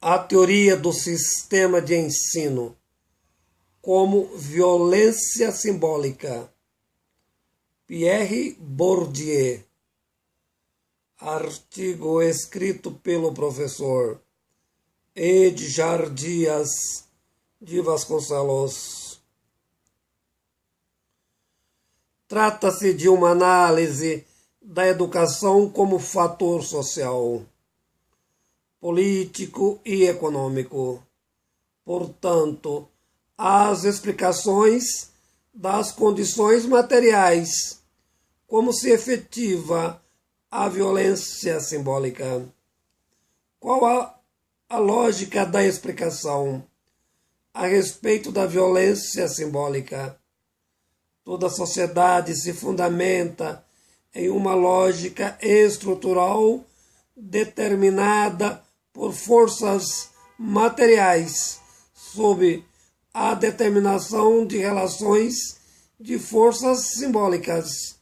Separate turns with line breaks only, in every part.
A teoria do sistema de ensino como violência simbólica. Pierre Bourdieu. Artigo escrito pelo professor Edgar Dias de Vasconcelos. Trata-se de uma análise da educação como fator social, político e econômico. Portanto, as explicações das condições materiais, como se efetiva a violência simbólica. Qual a lógica da explicação a respeito da violência simbólica? Toda sociedade se fundamenta em uma lógica estrutural determinada por forças materiais, sob a determinação de relações de forças simbólicas,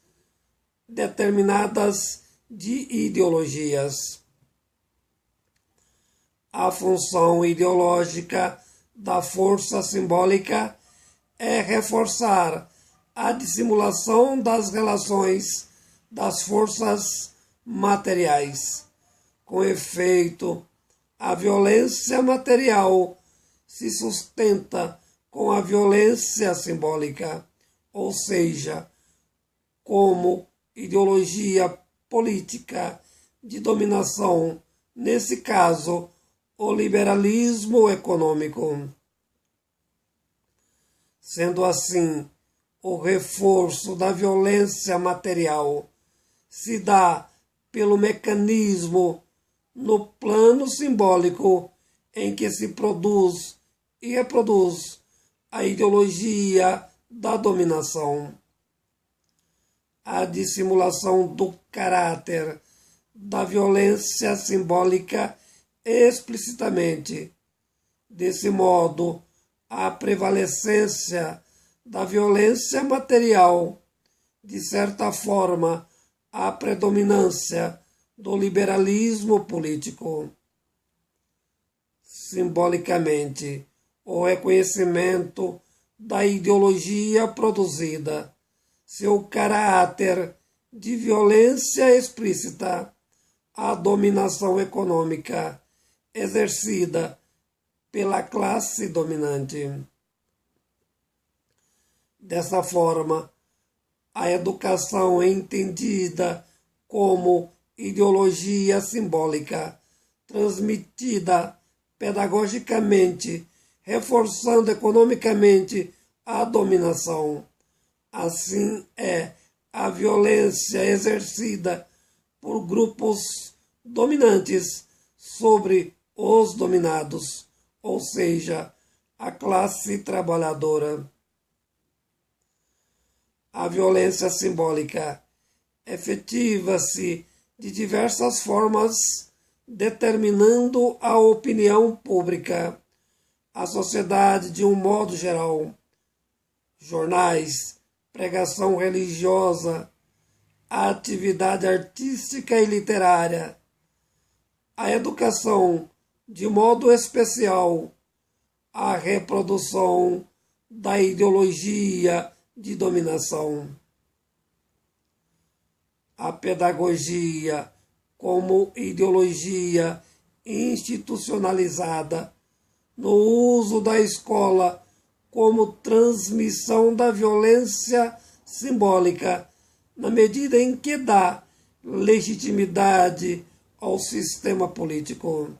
determinadas de ideologias. A função ideológica da força simbólica é reforçar a dissimulação das relações das forças materiais. Com efeito, a violência material se sustenta com a violência simbólica, ou seja, como ideologia política de dominação, nesse caso, o liberalismo econômico. Sendo assim, o reforço da violência material se dá pelo mecanismo no plano simbólico em que se produz e reproduz a ideologia da dominação. A dissimulação do caráter da violência simbólica explicitamente. Desse modo, a prevalecência da violência material, de certa forma, a predominância do liberalismo político. Simbolicamente, o reconhecimento da ideologia produzida, seu caráter de violência explícita, a dominação econômica exercida pela classe dominante. Dessa forma, a educação é entendida como ideologia simbólica, transmitida pedagogicamente, reforçando economicamente a dominação. Assim é a violência exercida por grupos dominantes sobre os dominados, ou seja, a classe trabalhadora. A violência simbólica efetiva-se de diversas formas, determinando a opinião pública, a sociedade de um modo geral. Jornais, pregação religiosa, a atividade artística e literária, a educação, de modo especial, a reprodução da ideologia de dominação. A pedagogia, como ideologia institucionalizada, no uso da escola como transmissão da violência simbólica, na medida em que dá legitimidade ao sistema político.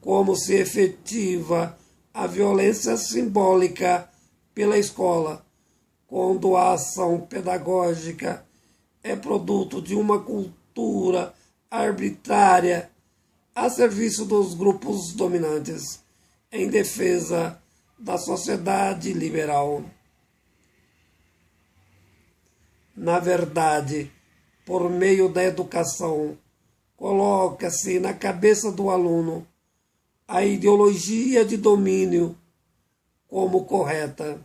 Como se efetiva a violência simbólica pela escola, quando a ação pedagógica é produto de uma cultura arbitrária a serviço dos grupos dominantes, em defesa da sociedade liberal. Na verdade, por meio da educação, coloca-se na cabeça do aluno a ideologia de domínio como correta.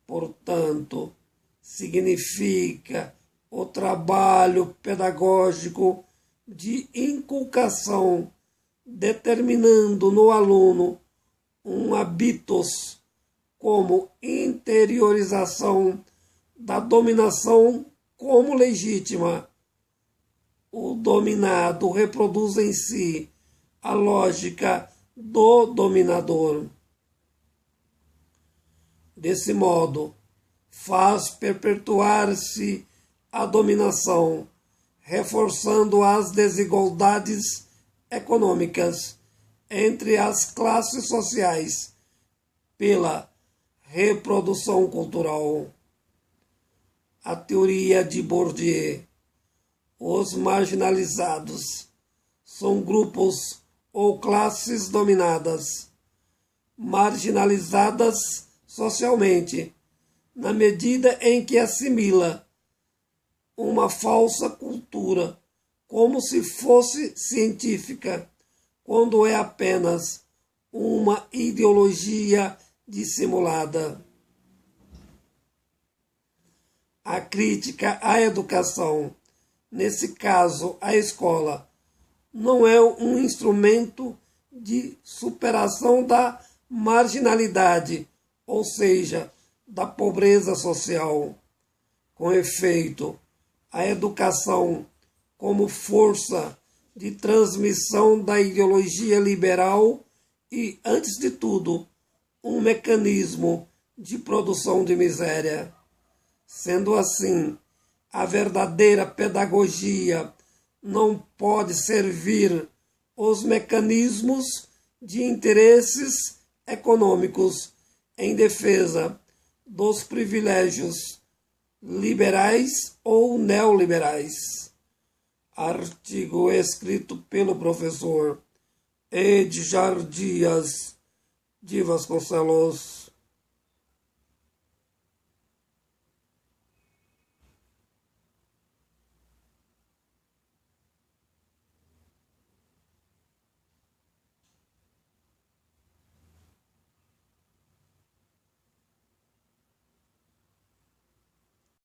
Portanto, significa o trabalho pedagógico de inculcação determinando no aluno um hábitos como interiorização da dominação como legítima. O dominado reproduz em si a lógica do dominador. Desse modo, faz perpetuar-se a dominação, reforçando as desigualdades econômicas entre as classes sociais pela reprodução cultural. A teoria de Bourdieu. Os marginalizados são grupos ou classes dominadas, marginalizadas socialmente, na medida em que assimila uma falsa cultura como se fosse científica, quando é apenas uma ideologia dissimulada. A crítica à educação, nesse caso a escola, não é um instrumento de superação da marginalidade, ou seja, da pobreza social. Com efeito, a educação, como força de transmissão da ideologia liberal e, antes de tudo, um mecanismo de produção de miséria. Sendo assim, a verdadeira pedagogia não pode servir os mecanismos de interesses econômicos em defesa dos privilégios liberais ou neoliberais. Artigo escrito pelo professor Edjar Dias de Vasconcelos.